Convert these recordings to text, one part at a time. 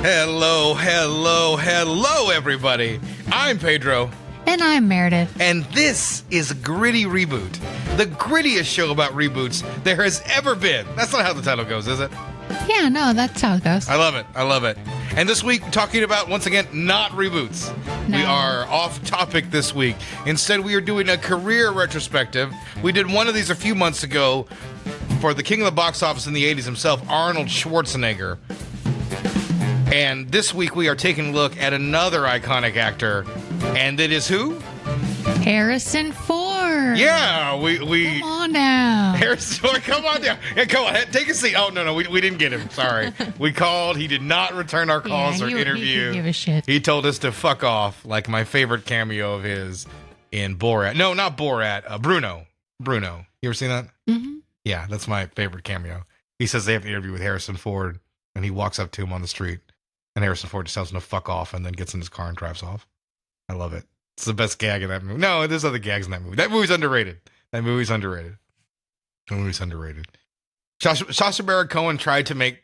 Hello, everybody. I'm Pedro. And I'm Meredith. And this is Gritty Reboot, the grittiest show about reboots there has ever been. That's not how the title goes, is it? Yeah, no, that's how it goes. I love it. And this week, talking about, once again, not reboots. No. We are off topic this week. Instead, we are doing a career retrospective. We did one of these a few months ago for the king of the box office in the 80s himself, Arnold Schwarzenegger. And this week, we are taking a look at another iconic actor. And it is who? Harrison Ford. Yeah, we Come on now. Harrison Ford, come on down. Yeah, come on, take a seat. Oh, no, we didn't get him. Sorry. We called. He did not return our calls or interview. He didn't give a shit. He told us to fuck off, like my favorite cameo of his in Borat. No, not Borat. Bruno. You ever seen that? Mm-hmm. Yeah, that's my favorite cameo. He says they have an interview with Harrison Ford, and he walks up to him on the street, and Harrison Ford just tells him to fuck off and then gets in his car and drives off. I love it. It's the best gag in that movie. No, there's other gags in that movie. That movie's underrated. Sacha Baron Cohen tried to make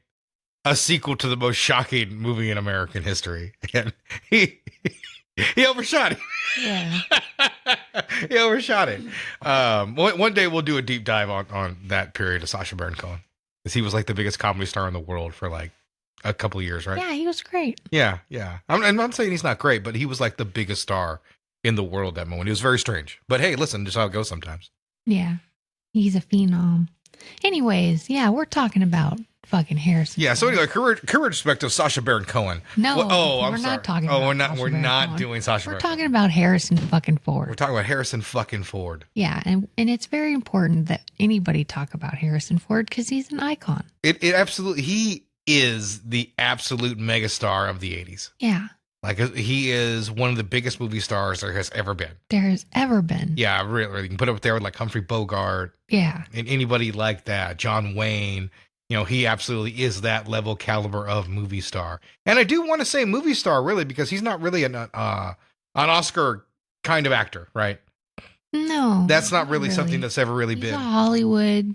a sequel to the most shocking movie in American history, and he overshot it. Yeah. He overshot it. One day we'll do a deep dive on that period of Sacha Baron Cohen, because he was like the biggest comedy star in the world for like a couple of years, right? Yeah, he was great. Yeah. I'm not saying he's not great, but he was like the biggest star in the world that moment. He was very strange. But hey, listen, just how it goes sometimes. Yeah. He's a phenom. Anyways, yeah, we're talking about fucking Harrison. Yeah, so anyway, career perspective of Sacha Baron Cohen. No, I'm we're sorry. not talking about we're not doing Sacha We're Baron talking about Harrison fucking Ford. We're talking about Harrison fucking Ford. Yeah, and it's very important that anybody talk about Harrison Ford because he's an icon. It absolutely, he is the absolute megastar of the 80s. Yeah. Like, he is one of the biggest movie stars there has ever been. Yeah, really. You can put it up there with like Humphrey Bogart. Yeah. And anybody like that. John Wayne. You know, he absolutely is that level caliber of movie star. And I do want to say movie star, really, because he's not really an Oscar kind of actor, right? No. That's not really something that's ever really been. He's a Hollywood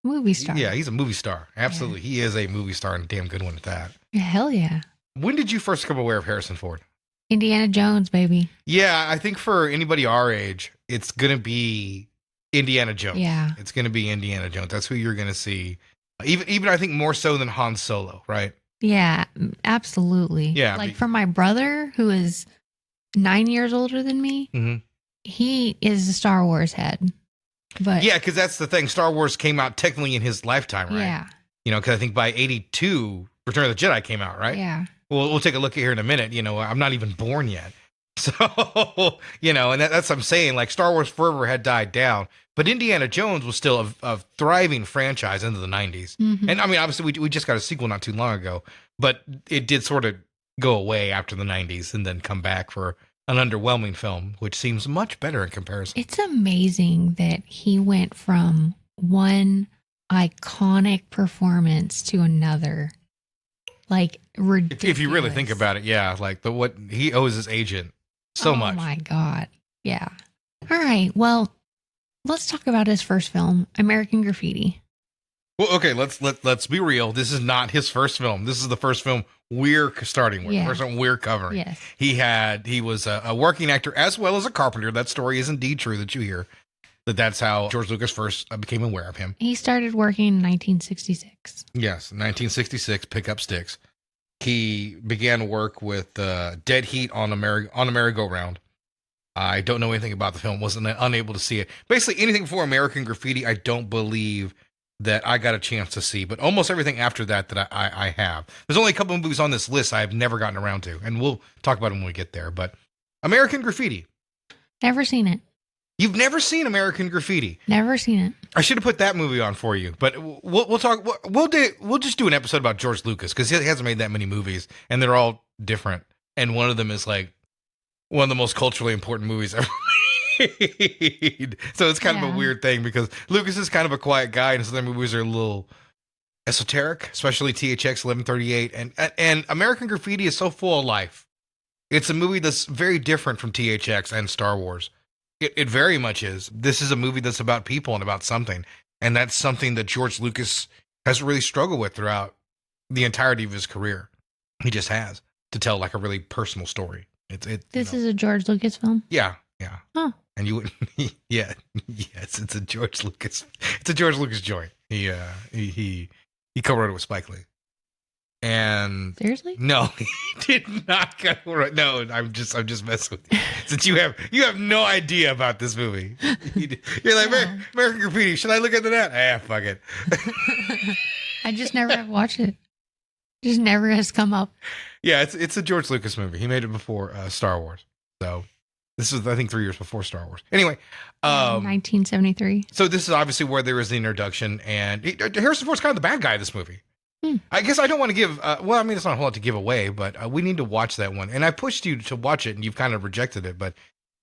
movie star. Yeah, he's a movie star. Absolutely. Yeah. He is a movie star and a damn good one at that. Yeah, hell yeah. When did you first become aware of Harrison Ford? Indiana Jones, baby. Yeah, I think for anybody our age, it's going to be Indiana Jones. Yeah. It's going to be Indiana Jones. That's who you're going to see. Even I think more so than Han Solo, right? Yeah, absolutely. Yeah. Like for my brother, who is 9 years older than me, mm-hmm. He is a Star Wars head. But yeah, because that's the thing. Star Wars came out technically in his lifetime, right? Yeah. You know, because I think by 82, Return of the Jedi came out, right? Yeah. Well, we'll take a look at here in a minute. You know, I'm not even born yet. So, you know, and that's what I'm saying. Like, Star Wars forever had died down, but Indiana Jones was still a thriving franchise into the 90s. Mm-hmm. And I mean, obviously, we just got a sequel not too long ago, but it did sort of go away after the 90s and then come back for an underwhelming film, which seems much better in comparison. It's amazing that he went from one iconic performance to another. Like, ridiculous. If you really think about it, yeah, like what he owes his agent so much. Oh my God. Yeah. All right. Well, let's talk about his first film, American Graffiti. Well, okay, let's be real. This is not his first film. This is the first film we're starting with. Yeah. First one we're covering. Yes. He was a working actor as well as a carpenter. That story is indeed true that you hear. That's how George Lucas first became aware of him. He started working in 1966. Yes, 1966, Pick Up Sticks. He began work with Dead Heat on a merry-go-round. I don't know anything about the film, wasn't unable to see it. Basically, anything before American Graffiti, I don't believe that I got a chance to see. But almost everything after that I have. There's only a couple of movies on this list I've never gotten around to, and we'll talk about them when we get there. But American Graffiti. Never seen it. You've never seen American Graffiti? Never seen it. I should have put that movie on for you, but we'll talk. We'll just do an episode about George Lucas because he hasn't made that many movies, and they're all different. And one of them is like one of the most culturally important movies ever made. So it's kind of a weird thing because Lucas is kind of a quiet guy, and his other movies are a little esoteric, especially THX 1138. And American Graffiti is so full of life. It's a movie that's very different from THX and Star Wars. It very much is. This is a movie that's about people and about something. And that's something that George Lucas has really struggled with throughout the entirety of his career. He just has to tell like a really personal story. This is a George Lucas film? Yeah. Oh. And you would, yeah, yes, it's a George Lucas joint. He co-wrote it with Spike Lee. And seriously? No, he did not co-write. No, I'm just messing with you. Since you have no idea about this movie. You're like, American Graffiti, should I look into that? Ah, fuck it. I just never have watched it. Just never has come up. Yeah, it's a George Lucas movie. He made it before Star Wars. So this is, I think, 3 years before Star Wars. Anyway. 1973. So this is obviously where there is the introduction. And Harrison Ford's kind of the bad guy in this movie. I guess I don't want to give, well, I mean, it's not a whole lot to give away, but we need to watch that one. And I pushed you to watch it, and you've kind of rejected it. But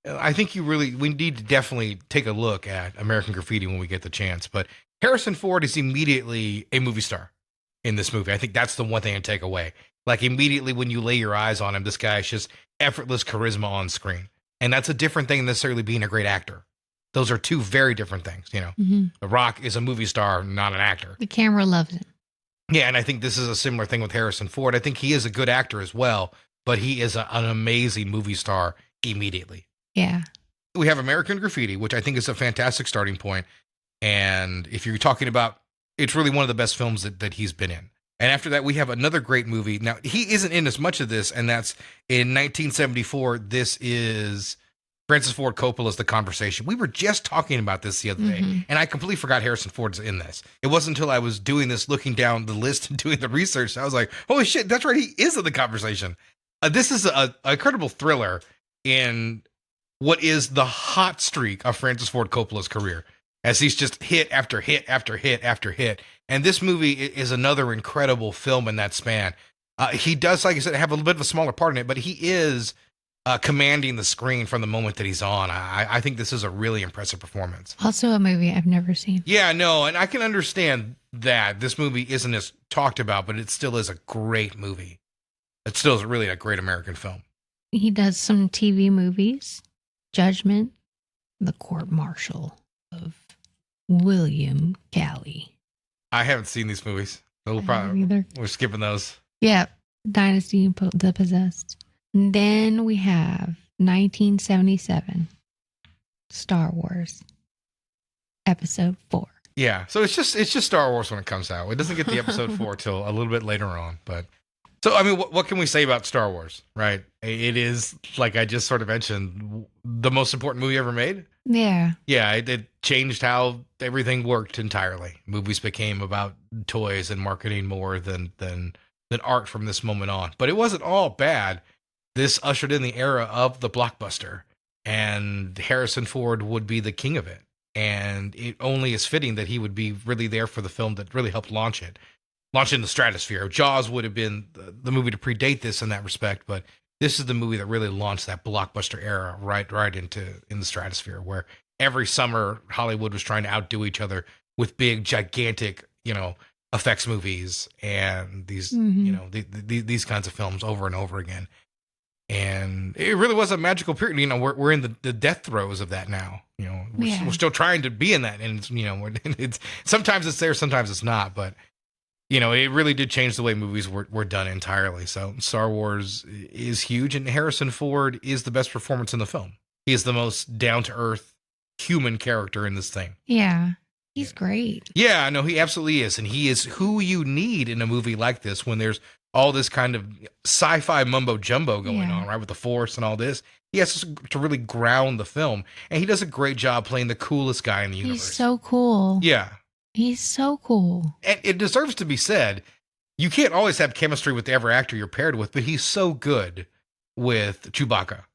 I think we need to definitely take a look at American Graffiti when we get the chance. But Harrison Ford is immediately a movie star in this movie. I think that's the one thing I take away. Like, immediately when you lay your eyes on him, this guy's just effortless charisma on screen. And that's a different thing than necessarily being a great actor. Those are two very different things, you know. Mm-hmm. The Rock is a movie star, not an actor. The camera loves him. Yeah, and I think this is a similar thing with Harrison Ford. I think he is a good actor as well, but he is an amazing movie star immediately. Yeah. We have American Graffiti, which I think is a fantastic starting point. And if you're talking about, it's really one of the best films that he's been in. And after that, we have another great movie. Now, he isn't in as much of this, and that's in 1974. This is Francis Ford Coppola's The Conversation. We were just talking about this the other day, and I completely forgot Harrison Ford's in this. It wasn't until I was doing this, looking down the list and doing the research, I was like, holy shit, that's right, he is in The Conversation. This is an incredible thriller in what is the hot streak of Francis Ford Coppola's career, as he's just hit after hit after hit after hit. And this movie is another incredible film in that span. He does, like I said, have a little bit of a smaller part in it, but he is commanding the screen from the moment that he's on. I think this is a really impressive performance. Also a movie I've never seen. Yeah, no, and I can understand that this movie isn't as talked about, but it still is a great movie. It still is really a great American film. He does some TV movies. Judgment, The Court Martial of William Calley. I haven't seen these movies. So we're skipping those. Yeah, Dynasty and The Possessed. And then we have 1977, Star Wars, Episode 4. Yeah, so it's just Star Wars when it comes out. It doesn't get the Episode 4 till a little bit later on. But so, I mean, what can we say about Star Wars, right? It is, like I just sort of mentioned, the most important movie ever made. Yeah. Yeah, it changed how everything worked entirely. Movies became about toys and marketing more than art from this moment on. But it wasn't all bad. This ushered in the era of the blockbuster, and Harrison Ford would be the king of it. And it only is fitting that he would be really there for the film that really helped launch it in the stratosphere. Jaws would have been the movie to predate this in that respect, but this is the movie that really launched that blockbuster era right in the stratosphere, where every summer Hollywood was trying to outdo each other with big, gigantic, effects movies and these, these kinds of films over and over again. And it really was a magical period. We're in the death throes of that now. We're still trying to be in that, and it's sometimes it's there, sometimes it's not. But it really did change the way movies were done entirely. So Star Wars is huge, and Harrison Ford is the best performance in the film. He is the most down to earth human character in this thing. Yeah, he's great. Yeah, no, he absolutely is, and he is who you need in a movie like this when there's all this kind of sci-fi mumbo jumbo going on, right, with the Force and all this. He has to really ground the film, and he does a great job playing the coolest guy in the universe. He's so cool. Yeah. He's so cool. And it deserves to be said, you can't always have chemistry with every actor you're paired with, but he's so good with Chewbacca.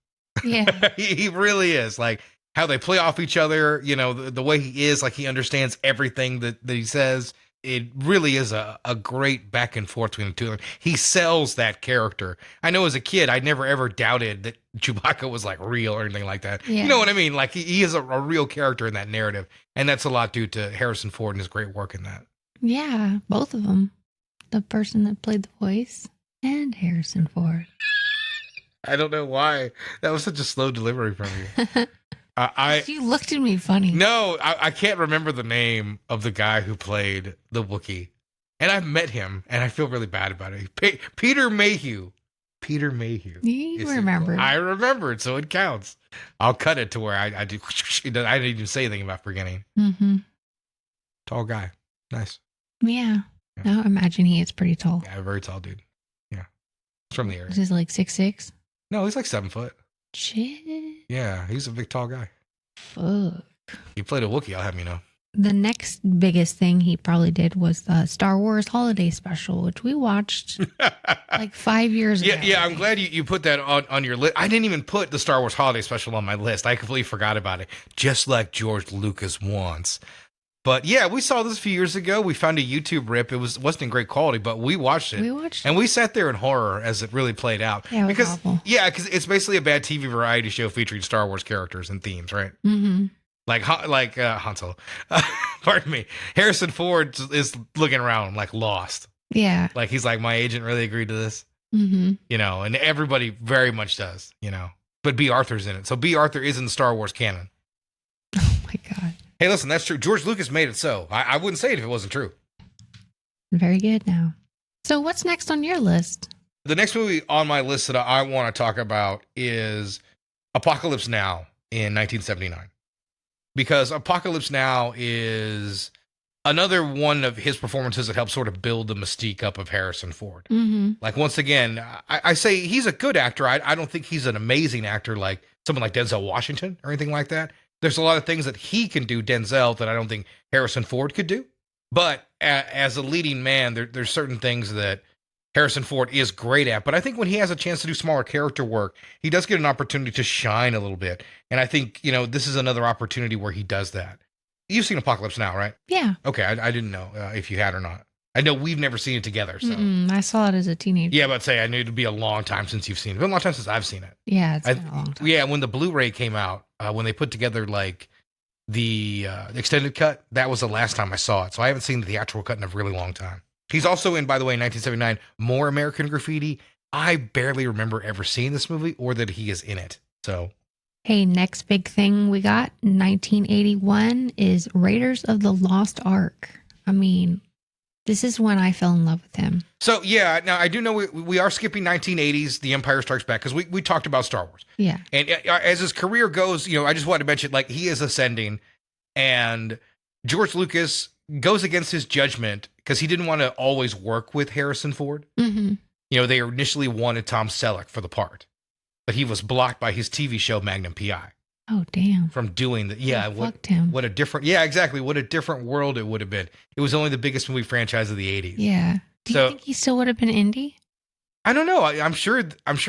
Yeah. He really is. Like, how they play off each other, the way he is, like he understands everything that he says. It really is a great back and forth between the two of them. He sells that character. I know as a kid, I never ever doubted that Chewbacca was like real or anything like that. Yeah. You know what I mean? Like he is a real character in that narrative. And that's a lot due to Harrison Ford and his great work in that. Yeah, both of them. The person that played the voice and Harrison Ford. I don't know why. That was such a slow delivery from you. You looked at me funny. No, I can't remember the name of the guy who played the Wookiee. And I've met him, and I feel really bad about it. Peter Mayhew. Peter Mayhew. You remember. I remembered, so it counts. I'll cut it to where I do. I didn't even say anything about forgetting. Mm-hmm. Tall guy. Nice. Yeah. Now imagine he is pretty tall. Yeah, very tall dude. Yeah. He's from the area. He's like 6'6"? No, he's like 7 foot. Shit. Yeah, he's a big, tall guy. Fuck. He played a Wookiee, I'll have you know. The next biggest thing he probably did was the Star Wars Holiday Special, which we watched like 5 years ago. Yeah, I'm glad you put that on your list. I didn't even put the Star Wars Holiday Special on my list. I completely forgot about it, just like George Lucas wants. But yeah, we saw this a few years ago. We found a YouTube rip. It wasn't in great quality, but we watched it. And we sat there in horror as it really played out. Yeah, it was awful. Yeah, because it's basically a bad TV variety show featuring Star Wars characters and themes, right? Mm-hmm. Like Han Solo. Pardon me. Harrison Ford is looking around like lost. Yeah. Like he's like, my agent really agreed to this. Mm-hmm. You know, and everybody very much does, you know. But B. Arthur's in it. So B. Arthur is in the Star Wars canon. Oh my God. Hey, listen, that's true. George Lucas made it so. I wouldn't say it if it wasn't true. Very good now. So what's next on your list? The next movie on my list that I want to talk about is Apocalypse Now in 1979. Because Apocalypse Now is another one of his performances that helps sort of build the mystique up of Harrison Ford. Mm-hmm. Like, once again, I say he's a good actor. I don't think he's an amazing actor like someone like Denzel Washington or anything like that. There's a lot of things that he can do, Denzel, that I don't think Harrison Ford could do. But as a leading man, there's certain things that Harrison Ford is great at. But I think when he has a chance to do smaller character work, he does get an opportunity to shine a little bit. And I think, you know, this is another opportunity where he does that. You've seen Apocalypse Now, right? Yeah. Okay, I didn't know if you had or not. I know we've never seen it together. So I saw it as a teenager. Yeah, but I knew it'd be a long time since you've seen it. It's been a long time since I've seen it. Yeah, it's been a long time. Yeah, when the Blu-ray came out, when they put together like the extended cut, that was the last time I saw it. So I haven't seen the theatrical cut in a really long time. He's also in, by the way, in 1979, More American Graffiti. I barely remember ever seeing this movie or that he is in it. So, hey, next big thing we got, 1981, is Raiders of the Lost Ark. I mean, this is when I fell in love with him. So, yeah, now I do know we are skipping 1980s, The Empire Strikes Back, because we talked about Star Wars. Yeah. And as his career goes, you know, I just wanted to mention, like, he is ascending, and George Lucas goes against his judgment because he didn't want to always work with Harrison Ford. Mm-hmm. You know, they initially wanted Tom Selleck for the part, but he was blocked by his TV show Magnum PI. Oh, damn. From doing that. Yeah. Fucked him. What a different, yeah, exactly. What a different world it would have been. It was only the biggest movie franchise of the 80s. Yeah. Do you think he still would have been indie? I don't know. I'm sure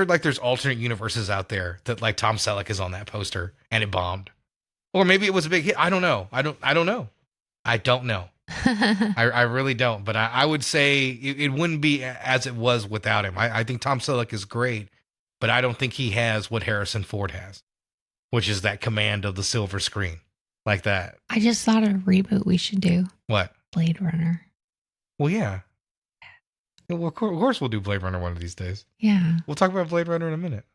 like there's alternate universes out there that like Tom Selleck is on that poster and it bombed. Or maybe it was a big hit. I don't know. I don't know. I really don't. But I would say it wouldn't be as it was without him. I think Tom Selleck is great, but I don't think he has what Harrison Ford has, which is that command of the silver screen like that. I just thought of a reboot we should do. What? Blade Runner. Well, yeah. Well, of course we'll do Blade Runner one of these days. Yeah. We'll talk about Blade Runner in a minute.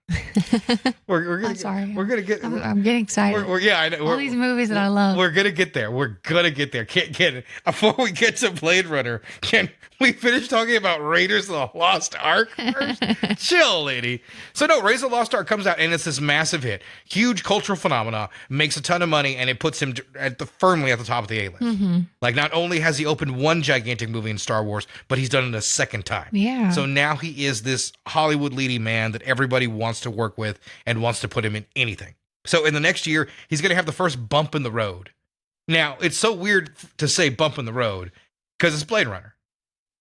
I'm sorry. We're gonna get. I'm getting excited. Yeah, I know. All these movies that I love. We're gonna get there. Can't before we get to Blade Runner, can we finish talking about Raiders of the Lost Ark first? Chill, lady. So no, Raiders of the Lost Ark comes out and it's this massive hit, huge cultural phenomena, makes a ton of money, and it puts him firmly at the top of the A-list. Mm-hmm. Like, not only has he opened one gigantic movie in Star Wars, but he's done it a second time. Yeah. So now he is this Hollywood leading man that everybody wants to work with and wants to put him in anything. So in the next year, he's going to have the first bump in the road. Now, it's so weird to say bump in the road because it's Blade Runner.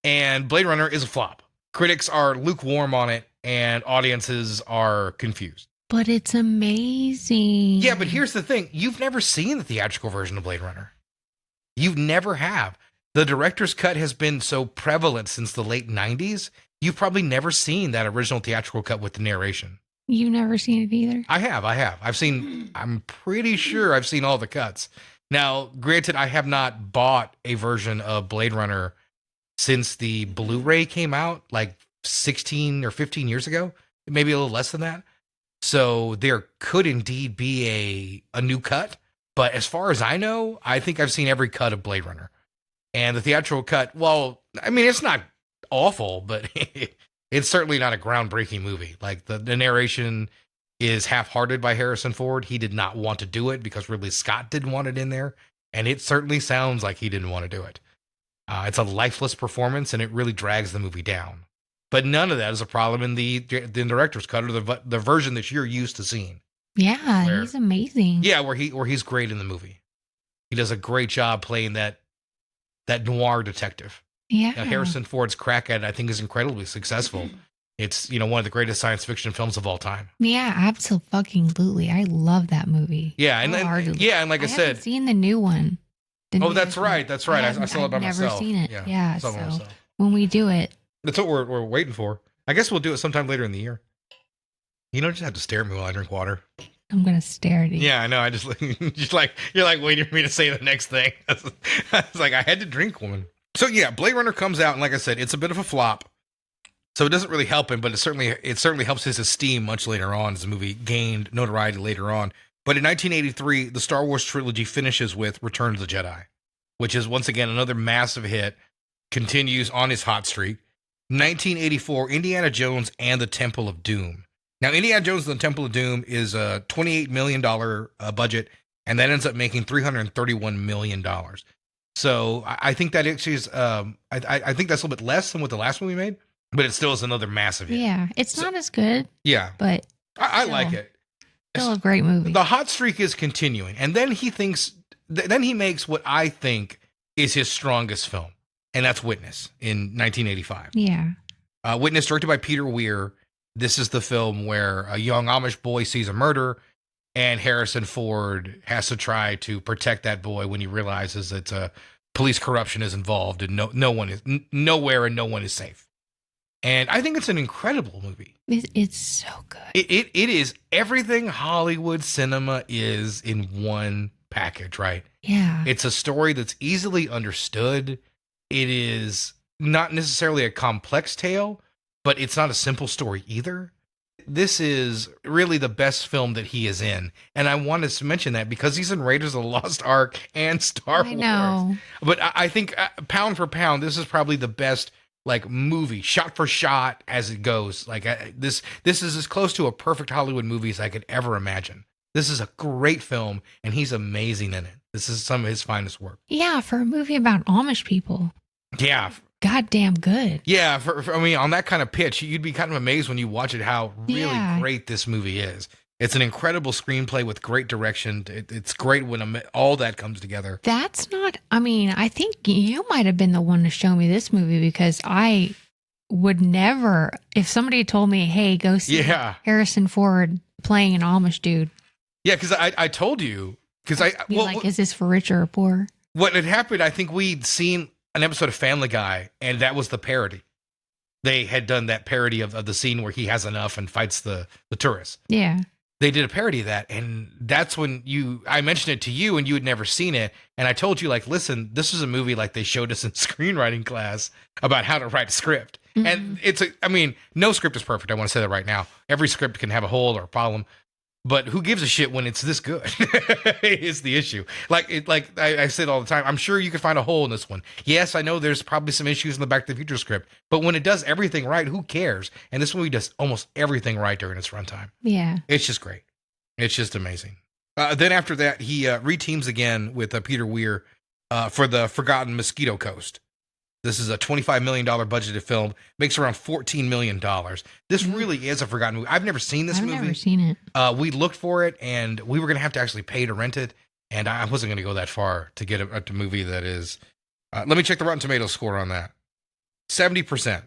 And Blade Runner is a flop. Critics are lukewarm on it and audiences are confused. But it's amazing. Yeah, but here's the thing. You've never seen the theatrical version of Blade Runner. You never have. The director's cut has been so prevalent since the late 90s. You've probably never seen that original theatrical cut with the narration. You've never seen it either? I have. I'm pretty sure I've seen all the cuts. Now, granted, I have not bought a version of Blade Runner since the Blu-ray came out like 16 or 15 years ago, maybe a little less than that. So there could indeed be a new cut. But as far as I know, I think I've seen every cut of Blade Runner. And the theatrical cut, well, I mean, it's not awful, but it's certainly not a groundbreaking movie. Like the narration is half-hearted by Harrison Ford. He did not want to do it because Ridley Scott didn't want it in there. And it certainly sounds like he didn't want to do it. It's a lifeless performance, and it really drags the movie down. But none of that is a problem in the director's cut or the version that you're used to seeing. Yeah, he's amazing. Yeah, where he's great in the movie. He does a great job playing that noir detective. Yeah. Harrison Ford's crack at it, I think, is incredibly successful. It's, one of the greatest science fiction films of all time. Yeah, absolutely. I love that movie. Yeah, and like I said, haven't seen the new one. That's right. I saw it by myself. I've never seen it. Yeah, so myself. When we do it, that's what we're waiting for. I guess we'll do it sometime later in the year. You don't just have to stare at me while I drink water. I'm gonna stare at you. Yeah, I know. I just you're like waiting for me to say the next thing. It's like I had to drink one. So yeah, Blade Runner comes out, and like I said, it's a bit of a flop. So it doesn't really help him, but it certainly helps his esteem much later on as the movie gained notoriety later on. But in 1983, the Star Wars trilogy finishes with Return of the Jedi, which is once again another massive hit, continues on his hot streak. 1984, Indiana Jones and the Temple of Doom. Now, Indiana Jones and the Temple of Doom is a $28 million budget, and that ends up making $331 million. So I think that actually is, I think that's a little bit less than what the last one we made, but it still is another massive hit. Yeah, it's not as good. Yeah. But I like it. Still a great movie. The hot streak is continuing, and then he makes what I think is his strongest film, and that's Witness in 1985. Yeah. Witness, directed by Peter Weir. This is the film where a young Amish boy sees a murder, and Harrison Ford has to try to protect that boy when he realizes that police corruption is involved, and no one is nowhere, and no one is safe. And I think it's an incredible movie. It's so good. It is everything Hollywood cinema is in one package, right? Yeah. It's a story that's easily understood. It is not necessarily a complex tale, but it's not a simple story either. This is really the best film that he is in. And I wanted to mention that because he's in Raiders of the Lost Ark and Star Wars. I know. But I think pound for pound, this is probably the best movie, shot for shot as it goes. This is as close to a perfect Hollywood movie as I could ever imagine. This is a great film, and he's amazing in it. This is some of his finest work. Yeah, for a movie about Amish people. Yeah. Goddamn good. Yeah, I mean, on that kind of pitch, you'd be kind of amazed when you watch it how really great this movie is. It's an incredible screenplay with great direction. It's great when all that comes together. That's not, I mean, I think you might have been the one to show me this movie because I would never, if somebody told me, hey, go see Harrison Ford playing an Amish dude. Yeah, because I told you. Is this for rich or poor? What had happened, I think we'd seen an episode of Family Guy, and that was the parody. They had done that parody of the scene where he has enough and fights the tourists. Yeah. They did a parody of that, and that's when I mentioned it to you, and you had never seen it, and I told you, listen, this is a movie like they showed us in screenwriting class about how to write a script. Mm-hmm. And no script is perfect. I want to say that right now. Every script can have a hole or a problem, but who gives a shit when it's this good? Is the issue. I said all the time, I'm sure you could find a hole in this one. Yes, I know there's probably some issues in the Back to the Future script, but when it does everything right, who cares? And this movie does almost everything right during its runtime. Yeah. It's just great. It's just amazing. Then after that, he reteams again with Peter Weir for the Forgotten Mosquito Coast. This is a $25 million budgeted film. Makes around $14 million. This really is a forgotten movie. I've never seen this movie. I've never seen it. We looked for it, and we were going to have to actually pay to rent it. And I wasn't going to go that far to get a movie that is... let me check the Rotten Tomatoes score on that. 70%.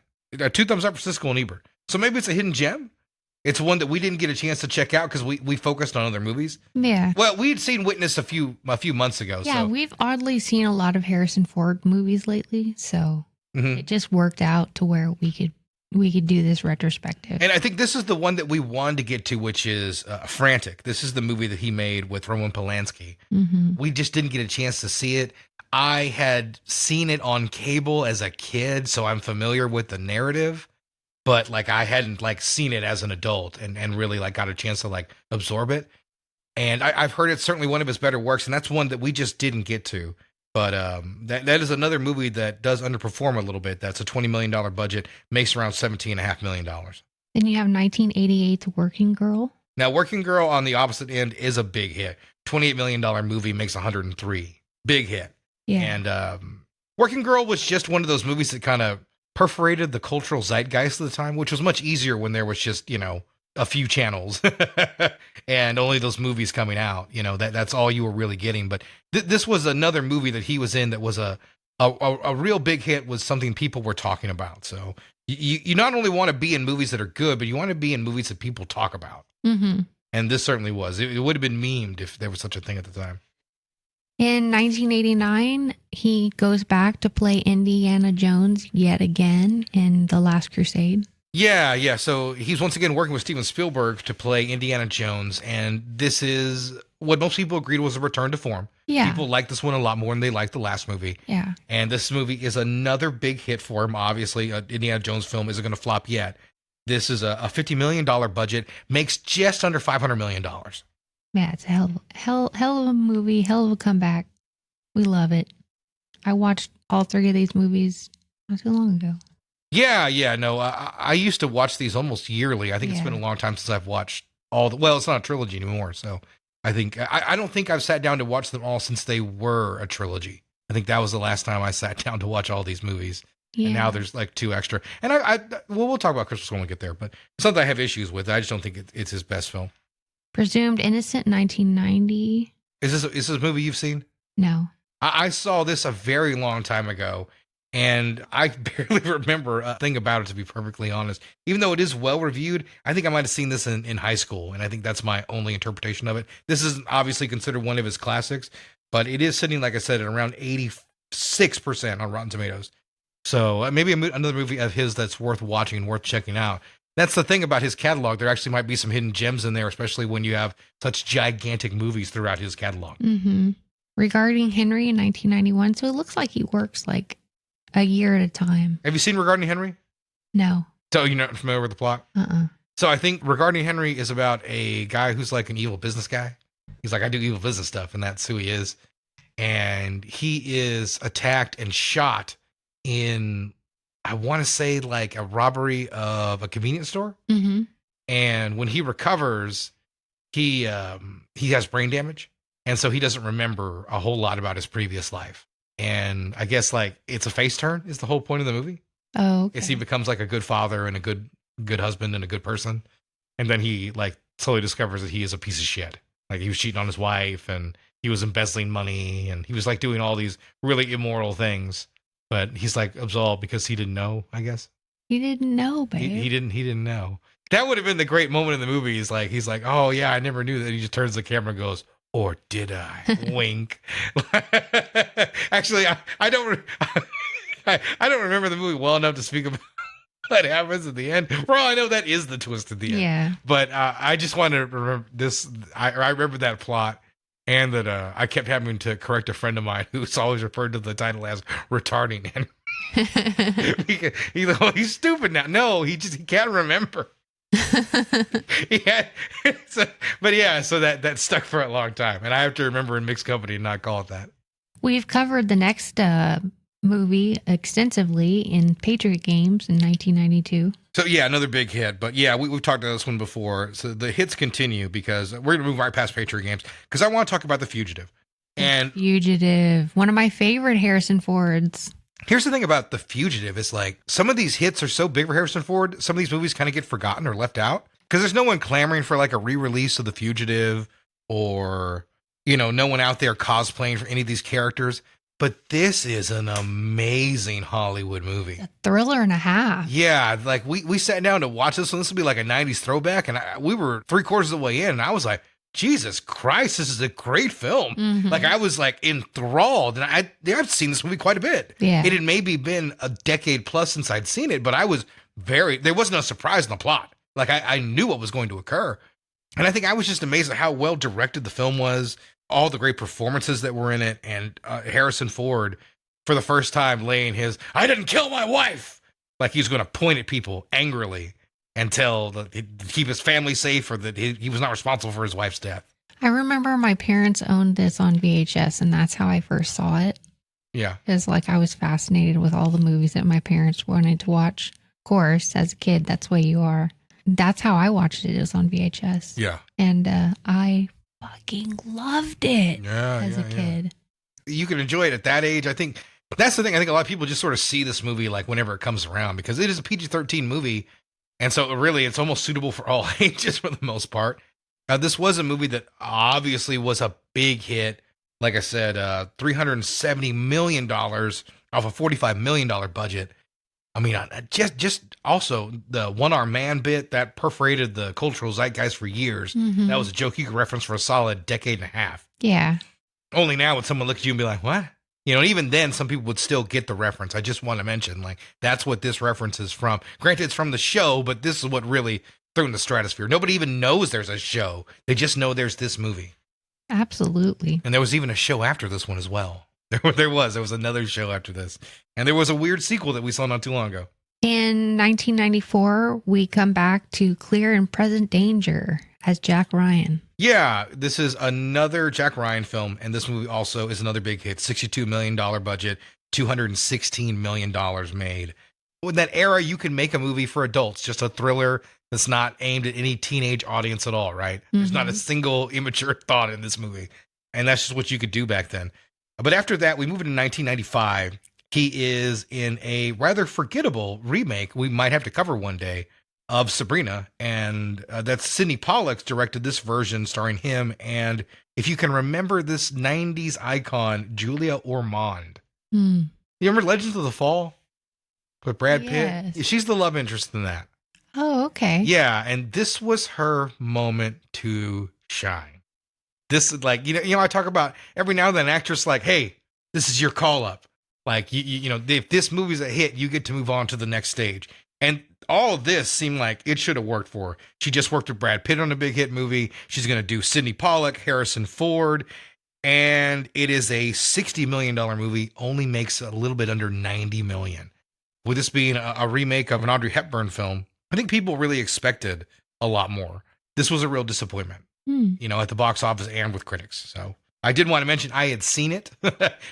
2 thumbs up for Siskel and Ebert. So maybe it's a hidden gem? It's one that we didn't get a chance to check out because we focused on other movies. Yeah. Well, we had seen Witness a few months ago. Yeah, so. We've oddly seen a lot of Harrison Ford movies lately, so it just worked out to where we could do this retrospective. And I think this is the one that we wanted to get to, which is Frantic. This is the movie that he made with Roman Polanski. Mm-hmm. We just didn't get a chance to see it. I had seen it on cable as a kid, so I'm familiar with the narrative. But I hadn't seen it as an adult and really got a chance to absorb it. And I've heard it's certainly one of his better works, and that's one that we just didn't get to. But that is another movie that does underperform a little bit. That's a $20 million budget, makes around $17.5 million. Then you have 1988's Working Girl. Now, Working Girl on the opposite end is a big hit. $28 million movie makes 103. Big hit. Yeah. And Working Girl was just one of those movies that kind of perforated the cultural zeitgeist of the time, which was much easier when there was just, a few channels and only those movies coming out. That's all you were really getting. But this was another movie that he was in that was a real big hit, was something people were talking about. So you not only want to be in movies that are good, but you want to be in movies that people talk about. Mm-hmm. And this certainly was. It would have been memed if there was such a thing at the time. In 1989, he goes back to play Indiana Jones yet again in The Last Crusade. Yeah. So he's once again working with Steven Spielberg to play Indiana Jones. And this is what most people agreed was a return to form. Yeah. People like this one a lot more than they liked the last movie. Yeah. And this movie is another big hit for him. Obviously, an Indiana Jones film isn't going to flop yet. This is a $50 million budget, makes just under $500 million. Yeah, it's a hell of a movie, hell of a comeback. We love it. I watched all three of these movies not too long ago. Yeah. No, I used to watch these almost yearly. I think it's been a long time since I've watched well, it's not a trilogy anymore. So I think, I don't think I've sat down to watch them all since they were a trilogy. I think that was the last time I sat down to watch all these movies. Yeah. And now there's like 2 extra. And we'll talk about Christmas when we get there, but it's something I have issues with. I just don't think it's his best film. Presumed Innocent, 1990. Is this a movie you've seen? No. I saw this a very long time ago, and I barely remember a thing about it, to be perfectly honest. Even though it is well reviewed, I think I might have seen this in high school, and I think that's my only interpretation of it. This is obviously considered one of his classics, but it is sitting, like I said, at around 86% on Rotten Tomatoes. So maybe another movie of his that's worth watching and worth checking out. That's the thing about his catalog. There actually might be some hidden gems in there, especially when you have such gigantic movies throughout his catalog. Mm-hmm. Regarding Henry in 1991. So it looks like he works like a year at a time. Have you seen Regarding Henry? No. So you're not familiar with the plot? So I think Regarding Henry is about a guy who's like an evil business guy. He's like, I do evil business stuff, and that's who he is. And he is attacked and shot in, I want to say, like a robbery of a convenience store. Mm-hmm. And when he recovers, he has brain damage. And so he doesn't remember a whole lot about his previous life. And I guess like it's a face turn is the whole point of the movie. Oh, okay. He becomes like a good father and a good husband and a good person. And then he like slowly discovers that he is a piece of shit. Like he was cheating on his wife and he was embezzling money and he was like doing all these really immoral things. But he's like absolved because he didn't know, I guess. He didn't know, babe. He didn't know. That would have been the great moment in the movie. He's like, oh yeah, I never knew that. He just turns the camera and goes, or did I? Wink. Actually, I don't remember the movie well enough to speak about what happens at the end. For all I know, that is the twist at the end. Yeah. But I just wanted to remember this. I remember that plot, and that I kept having to correct a friend of mine who's always referred to the title as retarding. And he's stupid now. No, he can't remember. So that stuck for a long time, and I have to remember in mixed company and not call it that. We've covered the next movie extensively in Patriot Games in 1992. So yeah, another big hit. But yeah, we've talked about this one before. So the hits continue because we're going to move right past Patriot Games because I want to talk about The Fugitive. And Fugitive, one of my favorite Harrison Fords. Here's the thing about The Fugitive is like some of these hits are so big for Harrison Ford, some of these movies kind of get forgotten or left out because there's no one clamoring for like a re-release of The Fugitive or, no one out there cosplaying for any of these characters. But this is an amazing Hollywood movie. A thriller and a half. Yeah, like we sat down to watch this one. This would be like a 90s throwback. And we were 3/4 of the way in and I was like, Jesus Christ, this is a great film. Mm-hmm. Like I was like enthralled, and I've seen this movie quite a bit. Yeah. It had maybe been a decade plus since I'd seen it, but I was there wasn't a surprise in the plot. Like I knew what was going to occur. And I think I was just amazed at how well directed the film was, all the great performances that were in it, and Harrison Ford, for the first time, laying his, I didn't kill my wife, like he's going to point at people angrily and keep his family safe or that he was not responsible for his wife's death. I remember my parents owned this on VHS, and that's how I first saw it. Yeah. Because like I was fascinated with all the movies that my parents wanted to watch. Of course, as a kid, that's the way you are. That's how I watched it. It was on VHS. Yeah. And I fucking loved it as a kid. You can enjoy it at that age. I think that's the thing. I think a lot of people just sort of see this movie like whenever it comes around because it is a PG-13 movie. And so really it's almost suitable for all ages for the most part. This was a movie that obviously was a big hit. Like I said, $370 million off a $45 million budget. I mean, just also the one-arm man bit that perforated the cultural zeitgeist for years. Mm-hmm. That was a joke you could reference for a solid decade and a half. Yeah. Only now would someone look at you and be like, what? You know, even then, some people would still get the reference. I just want to mention, like, that's what this reference is from. Granted, it's from the show, but this is what really threw in the stratosphere. Nobody even knows there's a show. They just know there's this movie. Absolutely. And there was even a show after this one as well. There was another show after this. And there was a weird sequel that we saw not too long ago. In 1994, we come back to Clear and Present Danger as Jack Ryan. Yeah, this is another Jack Ryan film. And this movie also is another big hit. $62 million budget, $216 million made. In that era, you can make a movie for adults, just a thriller that's not aimed at any teenage audience at all, right? Mm-hmm. There's not a single immature thought in this movie. And that's just what you could do back then. But after that, we move into 1995. He is in a rather forgettable remake we might have to cover one day of Sabrina. And that's Sidney Pollack directed this version starring him. And if you can remember this 90s icon, Julia Ormond. You remember Legends of the Fall with Brad Pitt? Yes. She's the love interest in that. Oh, okay. Yeah. And this was her moment to shine. This is like, you know, I talk about every now and then an actress like, hey, this is your call up. Like, you know, if this movie's a hit, you get to move on to the next stage. And all of this seemed like it should have worked for her. She just worked with Brad Pitt on a big hit movie. She's going to do Sidney Pollack, Harrison Ford. And it is a $60 million movie, only makes a little bit under $90 million. With this being a remake of an Audrey Hepburn film, I think people really expected a lot more. This was a real disappointment. You know, at the box office and with critics. So I did want to mention I had seen it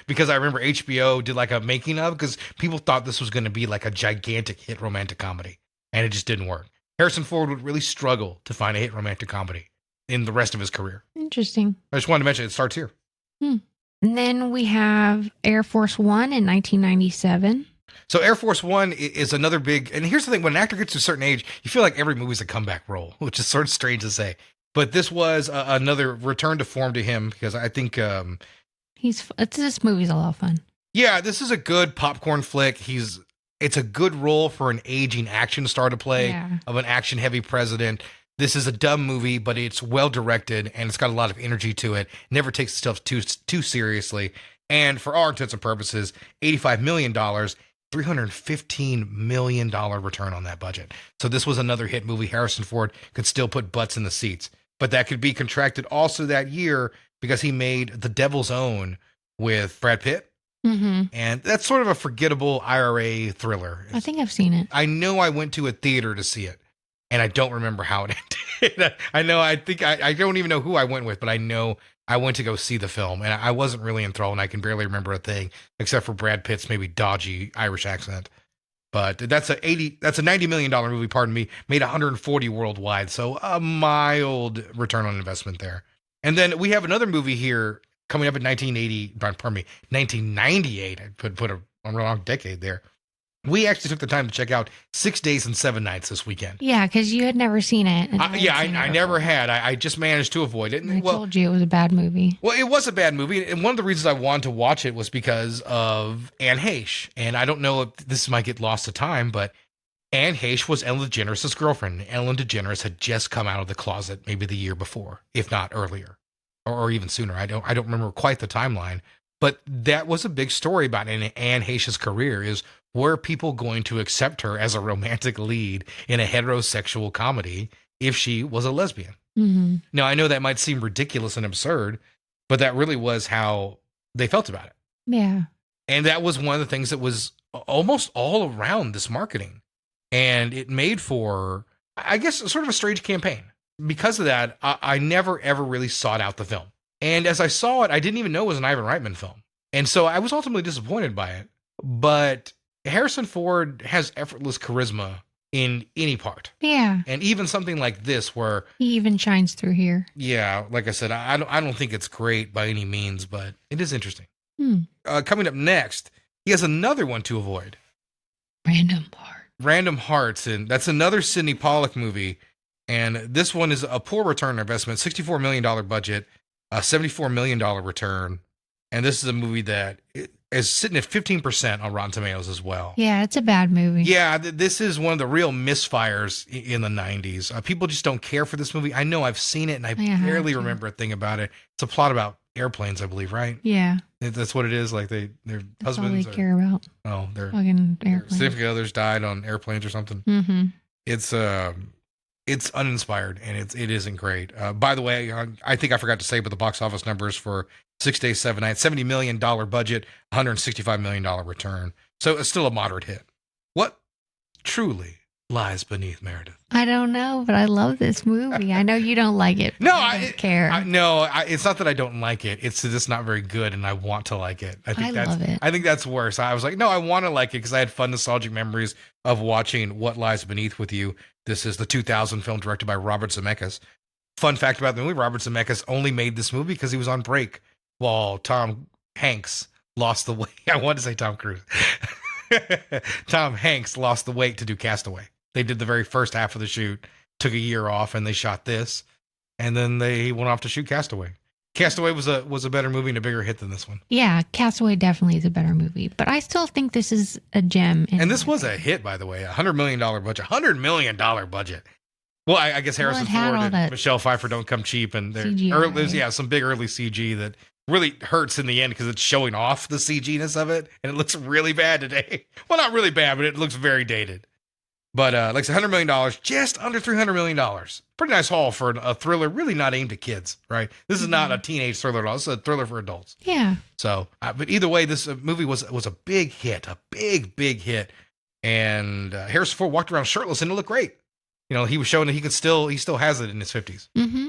because I remember HBO did like a making of because people thought this was going to be like a gigantic hit romantic comedy and it just didn't work. Harrison Ford would really struggle to find a hit romantic comedy in the rest of his career. Interesting. I just wanted to mention it starts here. And then we have Air Force One in 1997. So Air Force One is another big, and here's the thing, when an actor gets to a certain age, you feel like every movie's a comeback role, which is sort of strange to say. But this was another return to form to him because I think this movie's a lot of fun. Yeah, this is a good popcorn flick. It's a good role for an aging action star to play of an action heavy president. This is a dumb movie, but it's well directed and it's got a lot of energy to it. Never takes itself too seriously. And for all intents and purposes, $85 million, $315 million return on that budget. So this was another hit movie. Harrison Ford could still put butts in the seats. But that could be contracted also that year because he made The Devil's Own with Brad Pitt. Mm-hmm. And that's sort of a forgettable IRA thriller. I think I've seen it. I know I went to a theater to see it, and I don't remember how it ended. I don't even know who I went with, but I know I went to go see the film, and I wasn't really enthralled, and I can barely remember a thing except for Brad Pitt's maybe dodgy Irish accent. But that's a $90 million movie, pardon me, made 140 worldwide. So a mild return on investment there. And then we have another movie here coming up in 1998. I put a wrong decade there. We actually took the time to check out 6 Days and 7 Nights this weekend. Yeah, because you had never seen it. I never had. I just managed to avoid it. I told you it was a bad movie. Well, it was a bad movie. And one of the reasons I wanted to watch it was because of Anne Heche. And I don't know if this might get lost to time, but Anne Heche was Ellen DeGeneres' girlfriend. Ellen DeGeneres had just come out of the closet maybe the year before, if not earlier, or even sooner. I don't remember quite the timeline. But that was a big story about Anne Heche's career is, were people going to accept her as a romantic lead in a heterosexual comedy if she was a lesbian? Mm-hmm. Now, I know that might seem ridiculous and absurd, but that really was how they felt about it. Yeah. And that was one of the things that was almost all around this marketing. And it made for, I guess, sort of a strange campaign. Because of that, I never, ever really sought out the film. And as I saw it, I didn't even know it was an Ivan Reitman film. And so I was ultimately disappointed by it. But Harrison Ford has effortless charisma in any part. Yeah. And even something like this where he even shines through here. Yeah, like I said, I don't think it's great by any means, but it is interesting. Hmm. Coming up next, he has another one to avoid. Random Hearts, and that's another Sidney Pollack movie. And this one is a poor return on investment, $64 million budget, a $74 million return. And this is a movie that is sitting at 15% on Rotten Tomatoes as well. Yeah, it's a bad movie. Yeah, this is one of the real misfires in the 90s. People just don't care for this movie. I know I've seen it, and I barely remember a thing about it. It's a plot about airplanes, I believe, right? Yeah. That's what it is. Like their That's husbands all they care about. Oh, their significant others died on airplanes or something. Mm-hmm. It's uninspired, and it isn't great. By the way, I think I forgot to say, but the box office numbers for 6 Days, 7 Nights, $70 million budget, $165 million return. So it's still a moderate hit. What truly lies beneath, Meredith? I don't know, but I love this movie. I know you don't like it. No, I don't care. It's not that I don't like it. It's just not very good, and I want to like it. I love it. I think that's worse. I was like, no, I want to like it because I had fun, nostalgic memories of watching What Lies Beneath with you. This is the 2000 film directed by Robert Zemeckis. Fun fact about the movie, Robert Zemeckis only made this movie because he was on break while Tom Hanks lost the weight. I wanted to say Tom Cruise. Tom Hanks lost the weight to do Castaway. They did the very first half of the shoot, took a year off, and they shot this. And then they went off to shoot Castaway. Castaway was a better movie and a bigger hit than this one. Yeah, Castaway definitely is a better movie. But I still think this is a gem. And this was a hit, by the way. $100 million budget. $100 million budget. Well, I guess Harrison Ford and Michelle Pfeiffer don't come cheap. And there's some big early CG that really hurts in the end because it's showing off the CG-ness of it. And it looks really bad today. Well, not really bad, but it looks very dated. But like I said, $100 million, just under $300 million. Pretty nice haul for a thriller really not aimed at kids, right? This is not a teenage thriller at all. This is a thriller for adults. Yeah. So, but either way, this movie was a big hit, a big hit. And Harrison Ford walked around shirtless and it looked great. You know, he was showing that he still has it in his 50s. Mm-hmm.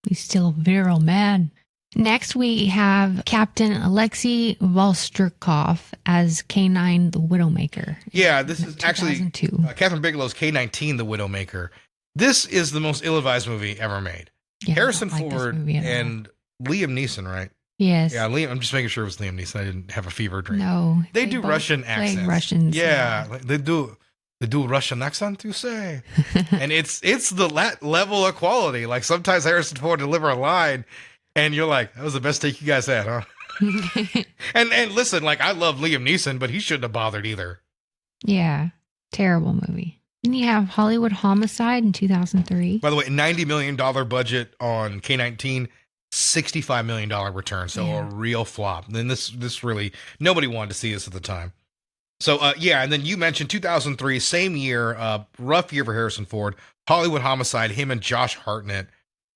He's still a virile man. Next, we have Captain Alexei Vostrikov as K9 the Widowmaker. Yeah, this is actually Catherine Bigelow's K-19 the Widowmaker. This is the most ill-advised movie ever made. Yeah, Harrison Ford and Liam Neeson, right? Yes. Yeah, I'm just making sure it was Liam Neeson. I didn't have a fever dream. No. They do Russian accents. Russians. Yeah, they do Russian accent, you say? And it's the level of quality. Like sometimes Harrison Ford deliver a line and you're like, that was the best take you guys had, huh? and listen, like I love Liam Neeson, but he shouldn't have bothered either. Yeah. Terrible movie. Then you have Hollywood Homicide in 2003. By the way, $90 million budget on K-19, $65 million return. So a real flop. Then this really, nobody wanted to see this at the time. So, and then you mentioned 2003, same year, rough year for Harrison Ford, Hollywood Homicide, him and Josh Hartnett.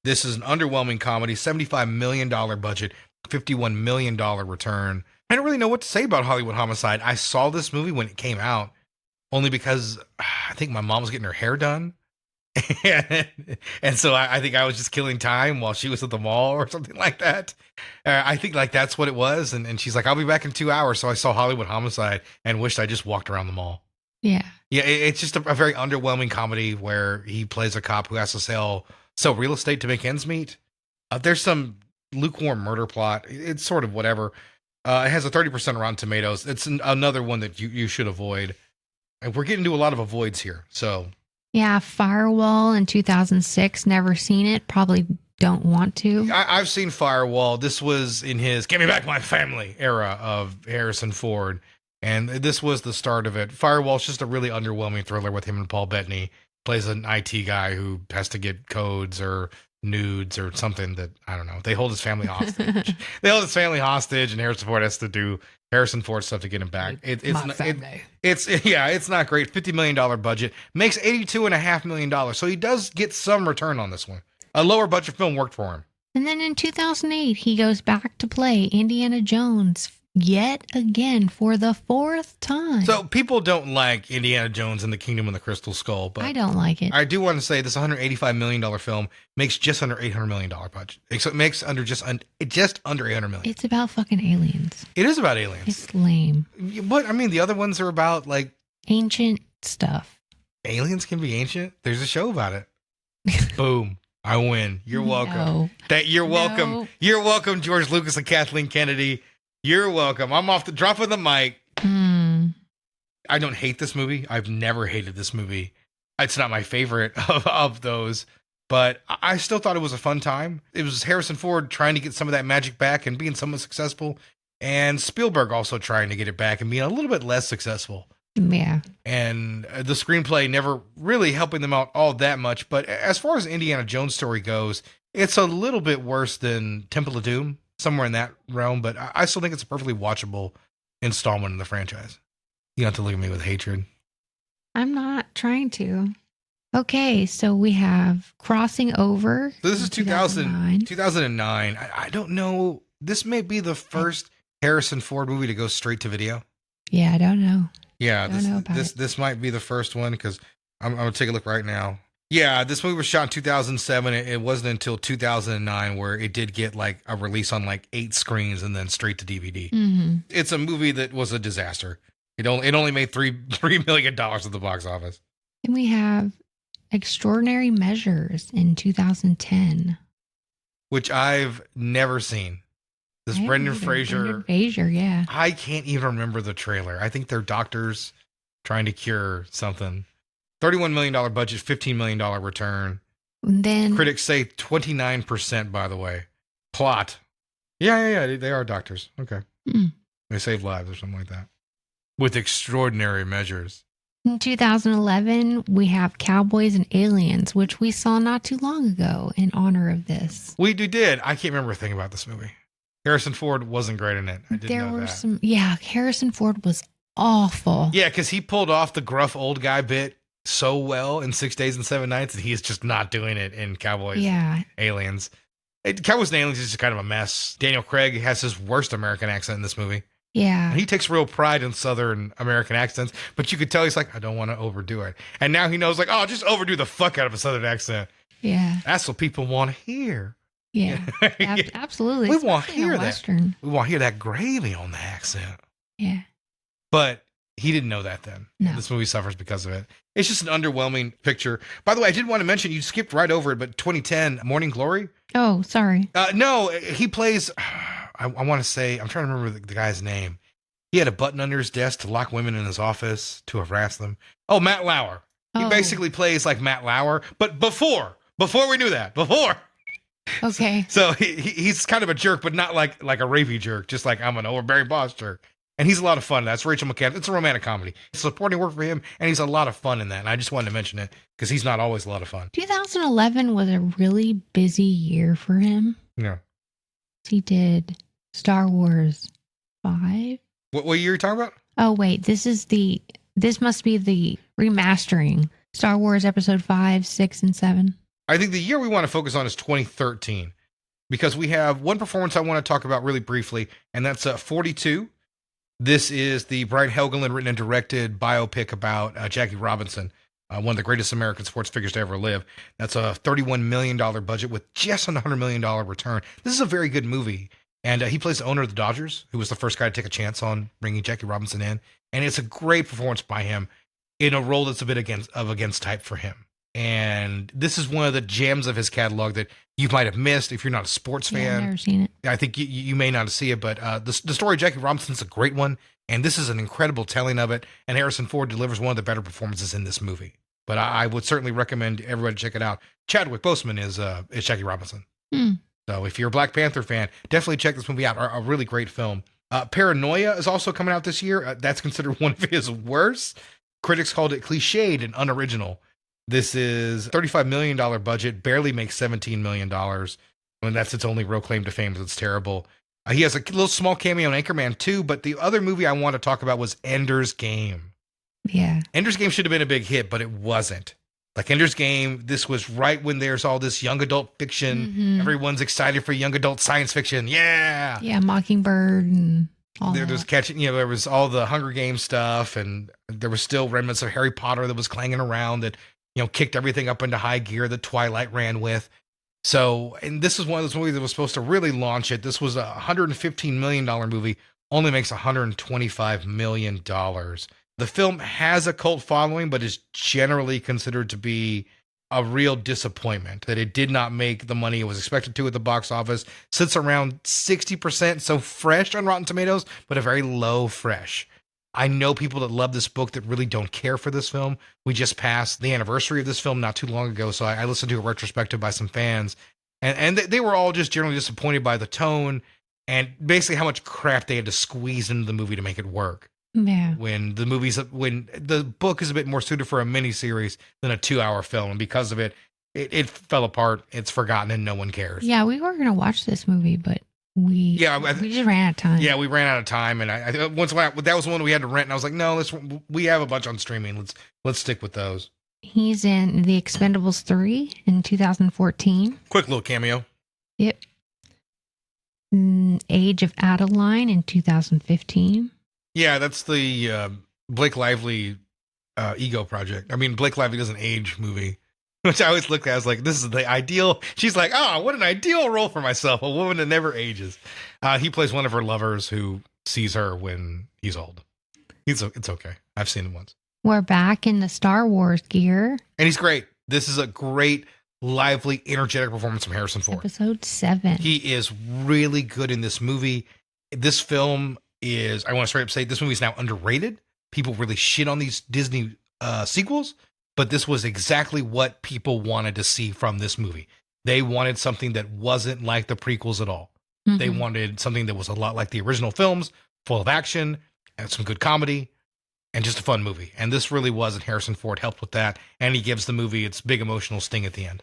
This is an underwhelming comedy, $75 million budget, $51 million return. I don't really know what to say about Hollywood Homicide. I saw this movie when it came out, only because I think my mom was getting her hair done. And so I think I was just killing time while she was at the mall or something like that. I think like that's what it was. And she's like, I'll be back in 2 hours. So I saw Hollywood Homicide and wished I just walked around the mall. Yeah. Yeah. It's just a very underwhelming comedy where he plays a cop who has to sell real estate to make ends meet. There's some lukewarm murder plot. It's sort of whatever. It has a 30% Rotten Tomatoes. It's another one that you should avoid. And we're getting to a lot of avoids here. So. Yeah, Firewall in 2006. Never seen it. Probably don't want to. I've seen Firewall. This was in his Give Me Back My Family era of Harrison Ford. And this was the start of it. Firewall's just a really underwhelming thriller with him and Paul Bettany. Plays an IT guy who has to get codes or nudes or something that, I don't know. They hold his family hostage. And Harrison Ford has to do Harrison Ford stuff to get him back. It's not great. $50 million budget, makes $82.5 million. So he does get some return on this one. A lower budget film worked for him. And then in 2008, he goes back to play Indiana Jones yet again for the fourth time. So people don't like Indiana Jones and the Kingdom of the Crystal Skull, but I don't like it. I do want to say this $185 million film makes just under $800 million budget. It makes just under $800 million. It's about fucking aliens. It is about aliens. It's lame. But I mean, the other ones are about like ancient stuff. Aliens can be ancient. There's a show about it. Boom. I win. You're welcome. No. You're welcome. No. You're welcome, George Lucas and Kathleen Kennedy. You're welcome. I'm off the drop of the mic. I don't hate this movie. I've never hated this movie. It's not my favorite of those, but I still thought it was a fun time. It was Harrison Ford trying to get some of that magic back and being somewhat successful, and Spielberg also trying to get it back and being a little bit less successful. Yeah. And the screenplay never really helping them out all that much. But as far as Indiana Jones story goes, it's a little bit worse than Temple of Doom, somewhere in that realm. But I still think it's a perfectly watchable installment in the franchise. You don't have to look at me with hatred. I'm not trying to. Okay, so we have Crossing Over. So this is 2009. I don't know. This may be the first Harrison Ford movie to go straight to video. Yeah, I don't know. Yeah, this might be the first one because I'm going to take a look right now. Yeah, this movie was shot in 2007. It wasn't until 2009 where it did get like a release on like 8 screens and then straight to DVD. Mm-hmm. It's a movie that was a disaster. It only made $3 million at the box office. And we have Extraordinary Measures in 2010. Which I've never seen. This Brendan Fraser, yeah. I can't even remember the trailer. I think they're doctors trying to cure something. $31 million budget, $15 million return. And then critics say 29%, by the way. Plot. Yeah. They are doctors. Okay. They save lives or something like that. With extraordinary measures. In 2011, we have Cowboys and Aliens, which we saw not too long ago in honor of this. We did. I can't remember a thing about this movie. Harrison Ford wasn't great in it. I didn't know that. Harrison Ford was awful. Yeah, because he pulled off the gruff old guy bit so well in 6 Days and 7 Nights, and he's just not doing it in Cowboys and Aliens. Cowboys and Aliens is just kind of a mess. Daniel Craig has his worst American accent in this movie. Yeah. And he takes real pride in Southern American accents, but you could tell he's like, I don't want to overdo it. And now he knows, like, oh, just overdo the fuck out of a Southern accent. Yeah. That's what people want to hear. Yeah. Absolutely. We want to hear that. Western. We want to hear that gravy on the accent. Yeah. But he didn't know that then. No. This movie suffers because of it. It's just an underwhelming picture. By the way, I did want to mention, you skipped right over it, but 2010, Morning Glory. Oh, sorry. No, he plays, I want to say, I'm trying to remember the guy's name. He had a button under his desk to lock women in his office, to harass them. Oh, Matt Lauer. He basically plays like Matt Lauer, but before we knew that, Okay. So he's kind of a jerk, but not like a rapey jerk, just like I'm an overbearing boss jerk. And he's a lot of fun. That's Rachel McAdams. It's a romantic comedy. It's supporting work for him, and he's a lot of fun in that. And I just wanted to mention it because he's not always a lot of fun. 2011 was a really busy year for him. Yeah. He did Star Wars 5. What year are you talking about? Oh, wait. This must be the remastering. Star Wars Episode 5, 6, and 7. I think the year we want to focus on is 2013 because we have one performance I want to talk about really briefly, and that's 42. This is the Brian Helgeland written and directed biopic about Jackie Robinson, one of the greatest American sports figures to ever live. That's a $31 million budget with just an $100 million return. This is a very good movie. And he plays the owner of the Dodgers, who was the first guy to take a chance on bringing Jackie Robinson in. And it's a great performance by him in a role that's a bit against type for him. And this is one of the gems of his catalog that you might have missed if you're not a sports fan. I've never seen it. I think you may not see it, but the story of Jackie Robinson is a great one. And this is an incredible telling of it. And Harrison Ford delivers one of the better performances in this movie. But I would certainly recommend everybody check it out. Chadwick Boseman is Jackie Robinson. So if you're a Black Panther fan, definitely check this movie out. A really great film. Paranoia is also coming out this year. That's considered one of his worst. Critics called it cliched and unoriginal. This is $35 million budget, barely makes $17 million. I mean, that's its only real claim to fame. It's terrible. He has a little small cameo in Anchorman 2, but the other movie I want to talk about was Ender's Game. Yeah. Ender's Game should have been a big hit, but it wasn't. Like Ender's Game, this was right when there's all this young adult fiction. Mm-hmm. Everyone's excited for young adult science fiction. Yeah. Yeah, Mockingbird. They're just catching, there was all the Hunger Games stuff, and there was still remnants of Harry Potter that was clanging around that, kicked everything up into high gear that Twilight ran with. So, and this is one of those movies that was supposed to really launch it. This was a $115 million movie, only makes $125 million. The film has a cult following, but is generally considered to be a real disappointment, that it did not make the money it was expected to at the box office. Sits around 60%, so fresh on Rotten Tomatoes, but a very low fresh. I know people that love this book that really don't care for this film. We just passed the anniversary of this film not too long ago, so I listened to a retrospective by some fans, and they were all just generally disappointed by the tone and basically how much crap they had to squeeze into the movie to make it work. Yeah. When the book is a bit more suited for a miniseries than a 2-hour film, and because of it, it fell apart. It's forgotten, and no one cares. Yeah, we were gonna watch this movie, but we just ran out of time. Yeah, we ran out of time, and I that was one we had to rent, and I was like, no, we have a bunch on streaming. Let's stick with those. He's in The Expendables 3 in 2014. Quick little cameo. Yep. Age of Adeline in 2015. Yeah, that's the Blake Lively ego project. I mean, Blake Lively doesn't age movie, which I always looked at as like, this is the ideal. She's like, what an ideal role for myself, a woman that never ages. He plays one of her lovers who sees her when he's old. It's okay. I've seen him once. We're back in the Star Wars gear. And he's great. This is a great, lively, energetic performance from Harrison Ford. Episode 7. He is really good in this movie. This film I want to straight up say, this movie is now underrated. People really shit on these Disney sequels, but this was exactly what people wanted to see from this movie. They wanted something that wasn't like the prequels at all. Mm-hmm. They wanted something that was a lot like the original films, full of action and some good comedy and just a fun movie. And this really was, and Harrison Ford helped with that. And he gives the movie its big emotional sting at the end.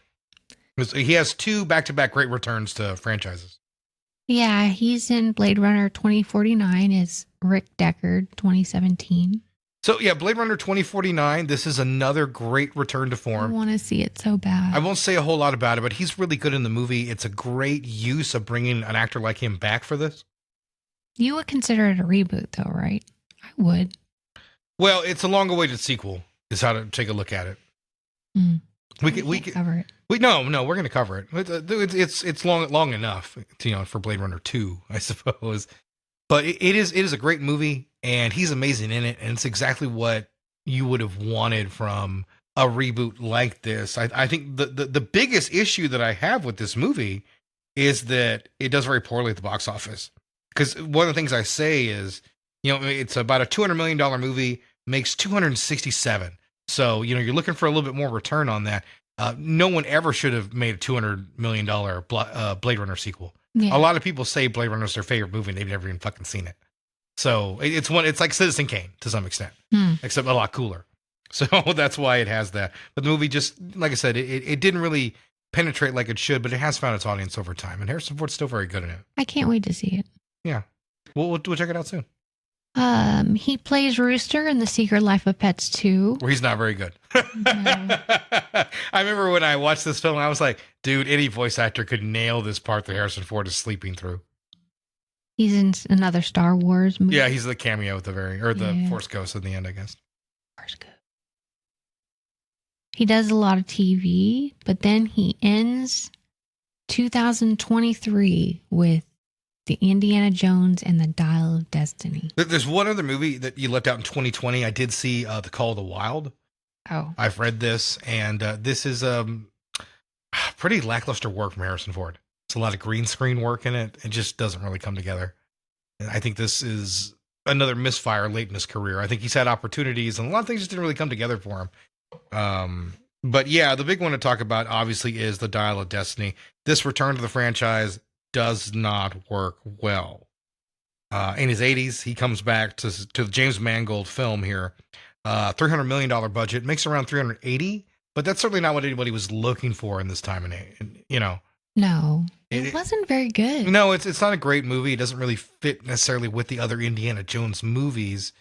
He has 2 back-to-back great returns to franchises. Yeah, he's in Blade Runner 2049 as Rick Deckard 2017. So yeah, Blade Runner 2049, this is another great return to form. I want to see it so bad. I won't say a whole lot about it, but he's really good in the movie. It's a great use of bringing an actor like him back for this. You would consider it a reboot though, right? I would. Well, it's a long-awaited sequel is how to take a look at it. We can cover it. No, we're going to cover it. It's long enough, for Blade Runner 2, I suppose. But it is a great movie, and he's amazing in it, and it's exactly what you would have wanted from a reboot like this. I think the biggest issue that I have with this movie is that it does very poorly at the box office. Because one of the things I say is, it's about a $200 million movie, makes 267. So, you're looking for a little bit more return on that. No one ever should have made a $200 million Blade Runner sequel. Yeah. A lot of people say Blade Runner is their favorite movie and they've never even fucking seen it. So it's like Citizen Kane to some extent, except a lot cooler. So that's why it has that. But the movie just, like I said, it didn't really penetrate like it should, but it has found its audience over time. And Harrison Ford's still very good in it. I can't wait to see it. Yeah. We'll check it out soon. He plays Rooster in The Secret Life of Pets 2. Where he's not very good. No. I remember when I watched this film, I was like, dude, any voice actor could nail this part that Harrison Ford is sleeping through. He's in another Star Wars movie. Yeah, he's the cameo at the Force Ghost at the end, I guess. Force Ghost. He does a lot of TV, but then he ends 2023 with The Indiana Jones and the Dial of Destiny. There's one other movie that you left out in 2020. I did see The Call of the Wild. Oh. I've read this, and this is pretty lackluster work from Harrison Ford. It's a lot of green screen work in it. It just doesn't really come together. And I think this is another misfire late in his career. I think he's had opportunities, and a lot of things just didn't really come together for him. But yeah, the big one to talk about, obviously, is The Dial of Destiny. This return to the franchise does not work well. In his 80s, he comes back to the James Mangold film here. $300 million budget, makes around 380, but that's certainly not what anybody was looking for in this time and age, No, it wasn't very good. No, it's not a great movie. It doesn't really fit necessarily with the other Indiana Jones movies.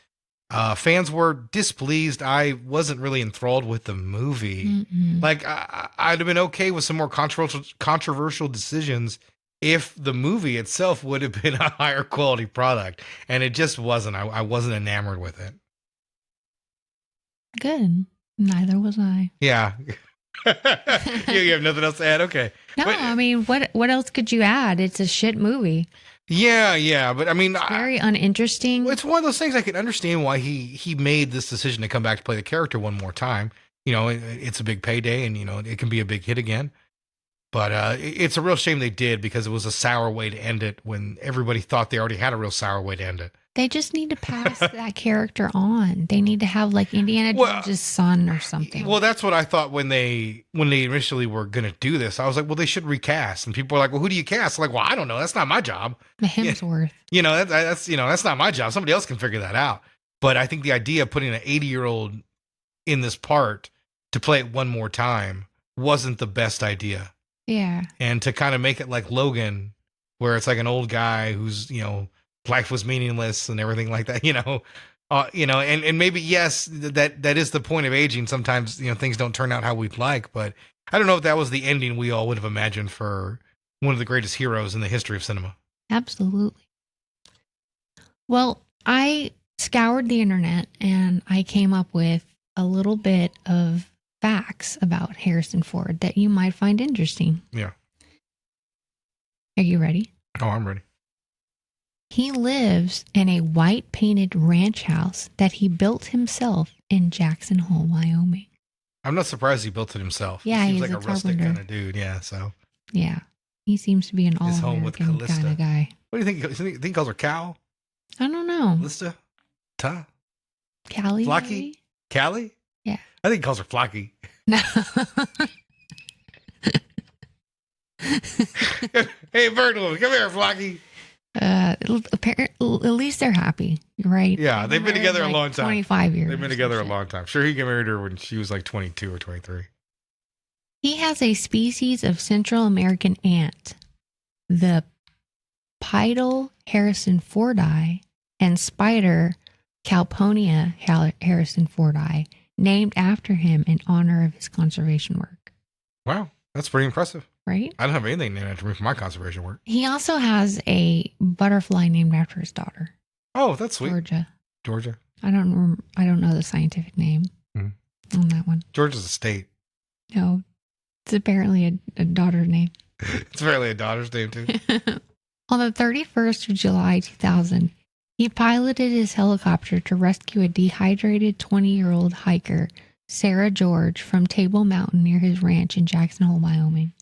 Fans were displeased. I wasn't really enthralled with the movie. Mm-mm. Like, I'd have been okay with some more controversial decisions if the movie itself would have been a higher quality product, and it just wasn't. I wasn't enamored with it. Good. Neither was I. Yeah. You have nothing else to add? Okay. No, but, I mean, what else could you add? It's a shit movie. Yeah, but I mean, it's very uninteresting. It's one of those things I can understand why he made this decision to come back to play the character one more time. You know, it's a big payday, and you know it can be a big hit again. But it's a real shame they did, because it was a sour way to end it when everybody thought they already had a real sour way to end it. They just need to pass that character on. They need to have like Indiana Jones' son or something. Well, that's what I thought when they initially were going to do this. I was like, well, they should recast. And people were like, well, who do you cast? I'm like, well, I don't know. That's not my job. Hemsworth. You know, that's not my job. Somebody else can figure that out. But I think the idea of putting an 80-year-old in this part to play it one more time wasn't the best idea. Yeah. And to kind of make it like Logan, where it's like an old guy who's, you know, life was meaningless and everything like that, you know, and maybe, yes, that is the point of aging. Sometimes, you know, things don't turn out how we'd like, but I don't know if that was the ending we all would have imagined for one of the greatest heroes in the history of cinema. Absolutely. Well, I scoured the internet and I came up with a little bit of facts about Harrison Ford that you might find interesting. Yeah. Are you ready? Oh, I'm ready. He lives in a white painted ranch house that he built himself in Jackson Hole, Wyoming. I'm not surprised he built it himself. Yeah, he seems he's like a carpenter. Rustic kind of dude. Yeah, so. Yeah, he seems to be an all-American kind of guy. What do you think? You think he calls her Cal? I don't know. Callista? Ta? Callie? Flocky? Callie? Yeah. I think he calls her Flocky. No. Hey, Birdwood, come here, Flocky. At least they're happy, right? Yeah, they've been together a long time. 25 years. They've been together a long time. Sure, he married her when she was like 22 or 23. He has a species of Central American ant, the Pidal harrisonfordi and spider Calponia harrisonfordi, named after him in honor of his conservation work. Wow, that's pretty impressive. Right? I don't have anything named after me for my conservation work. He also has a butterfly named after his daughter. Oh, that's sweet. Georgia. I don't know the scientific name on that one. Georgia's a state. No, it's apparently a daughter's name. It's apparently a daughter's name too. On the 31st of July 2000, he piloted his helicopter to rescue a dehydrated 20-year-old hiker, Sarah George, from Table Mountain near his ranch in Jackson Hole, Wyoming.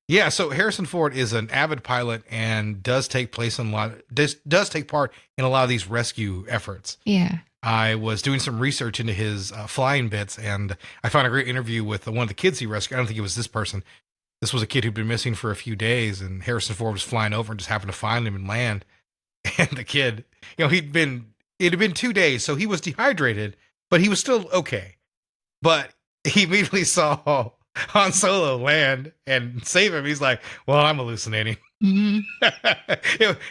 Yeah, so Harrison Ford is an avid pilot and does take part in a lot of these rescue efforts. Yeah. I was doing some research into his flying bits, and I found a great interview with one of the kids he rescued. I don't think it was this person. This was a kid who'd been missing for a few days, and Harrison Ford was flying over and just happened to find him and land. And the kid, you know, it had been 2 days, so he was dehydrated, but he was still okay. But he immediately saw Han Solo land and save him. He's like, well, I'm hallucinating. Mm-hmm.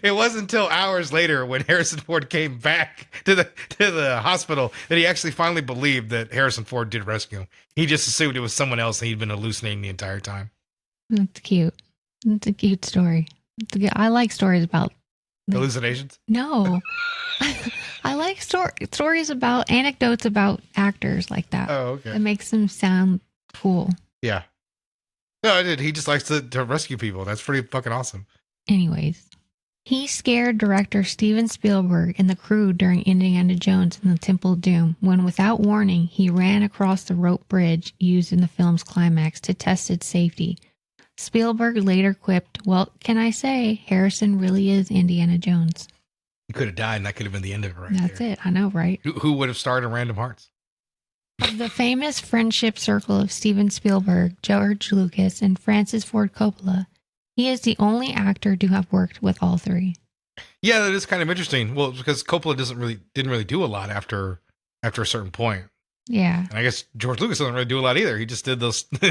It wasn't until hours later when Harrison Ford came back to the hospital that he actually finally believed that Harrison Ford did rescue him. He just assumed it was someone else and he'd been hallucinating the entire time. That's cute. It's a cute story. I like stories about hallucinations. No. I like stories about anecdotes about actors like that. Oh, okay. It makes them sound cool. Yeah. No, he just likes to rescue people. That's pretty fucking awesome. Anyways, he scared director Steven Spielberg and the crew during Indiana Jones and the Temple of Doom when, without warning, he ran across the rope bridge used in the film's climax to test its safety. Spielberg later quipped, well, can I say, Harrison really is Indiana Jones. He could have died and that could have been the end of it right That's there. it. I know, right? Who would have starred in Random Hearts? Of the famous friendship circle of Steven Spielberg, George Lucas, and Francis Ford Coppola, he is the only actor to have worked with all three. Yeah, that is kind of interesting. Well, because Coppola didn't really do a lot after a certain point. Yeah, and I guess George Lucas doesn't really do a lot either. He just did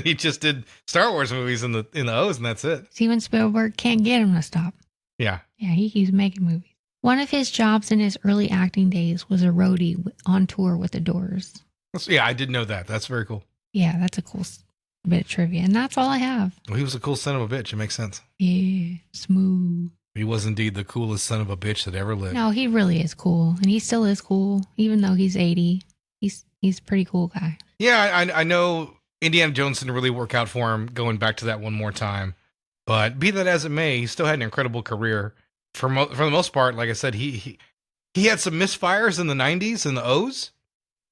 he just did Star Wars movies in the O's, and that's it. Steven Spielberg can't get him to stop. Yeah, he keeps making movies. One of his jobs in his early acting days was a roadie on tour with the Doors. Yeah, I did know that. That's very cool. Yeah, that's a cool bit of trivia, and that's all I have. Well, he was a cool son of a bitch. It makes sense. Yeah, smooth. He was indeed the coolest son of a bitch that ever lived. No, he really is cool, and he still is cool, even though he's 80. He's a pretty cool guy. Yeah, I know Indiana Jones didn't really work out for him going back to that one more time, but be that as it may, he still had an incredible career. For the most part, like I said, he had some misfires in the 90s and the O's,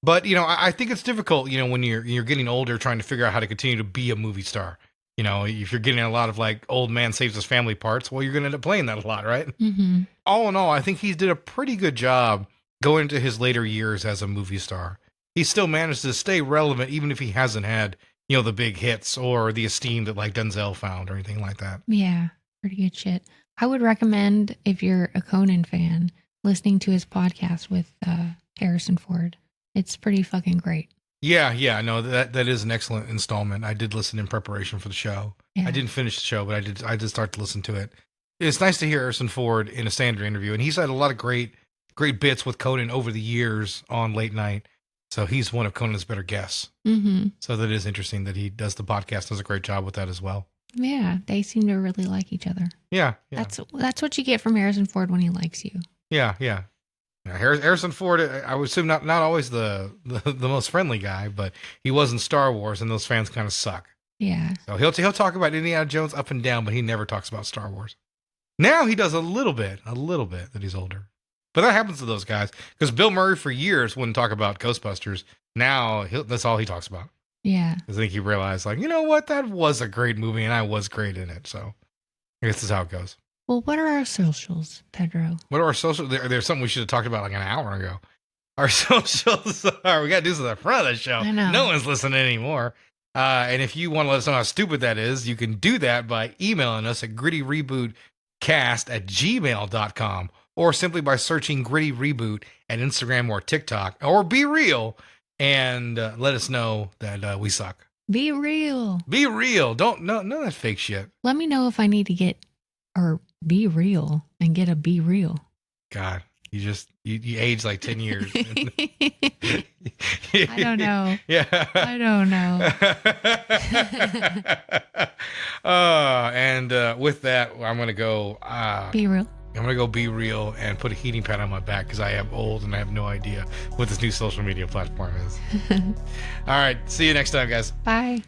but I think it's difficult, when you're getting older, trying to figure out how to continue to be a movie star. If you're getting a lot of like old man saves his family parts, well, you're going to end up playing that a lot, right? Mm-hmm. All in all, I think he did a pretty good job going into his later years as a movie star. He still managed to stay relevant, even if he hasn't had, the big hits or the esteem that like Denzel found or anything like that. Yeah, pretty good shit. I would recommend, if you're a Conan fan, listening to his podcast with Harrison Ford. It's pretty fucking great. Yeah, no, that is an excellent installment. I did listen in preparation for the show. Yeah. I didn't finish the show, but I did start to listen to it. It's nice to hear Harrison Ford in a standard interview, and he's had a lot of great bits with Conan over the years on late night. So he's one of Conan's better guests. Mm-hmm. So that is interesting that he does the podcast, does a great job with that as well. Yeah, they seem to really like each other. Yeah. That's what you get from Harrison Ford when he likes you. Yeah. Harrison Ford, I would assume not always the most friendly guy, but he was in Star Wars, and those fans kind of suck. Yeah. So he'll talk about Indiana Jones up and down, but he never talks about Star Wars. Now he does a little bit that he's older. But that happens to those guys, because Bill Murray for years wouldn't talk about Ghostbusters. Now that's all he talks about. Yeah. I think he realized, like, you know what, that was a great movie, and I was great in it. So I guess that's how it goes. Well, what are our socials, Pedro? What are our socials? There's something we should have talked about like an hour ago. Our socials are, we got to do this at the front of the show. I know. No one's listening anymore. And if you want to let us know how stupid that is, you can do that by emailing us at grittyrebootcast@gmail.com, or simply by searching Gritty Reboot at Instagram or TikTok, or Be Real, and let us know that we suck. Be real. Be real. Don't, none of that fake shit. Let me know if I need to get, or be real and get a Be Real. God, you aged like 10 years. I don't know. Yeah. I don't know. And with that, I'm going to go... be real. I'm going to go be real and put a heating pad on my back because I am old and I have no idea what this new social media platform is. All right. See you next time, guys. Bye.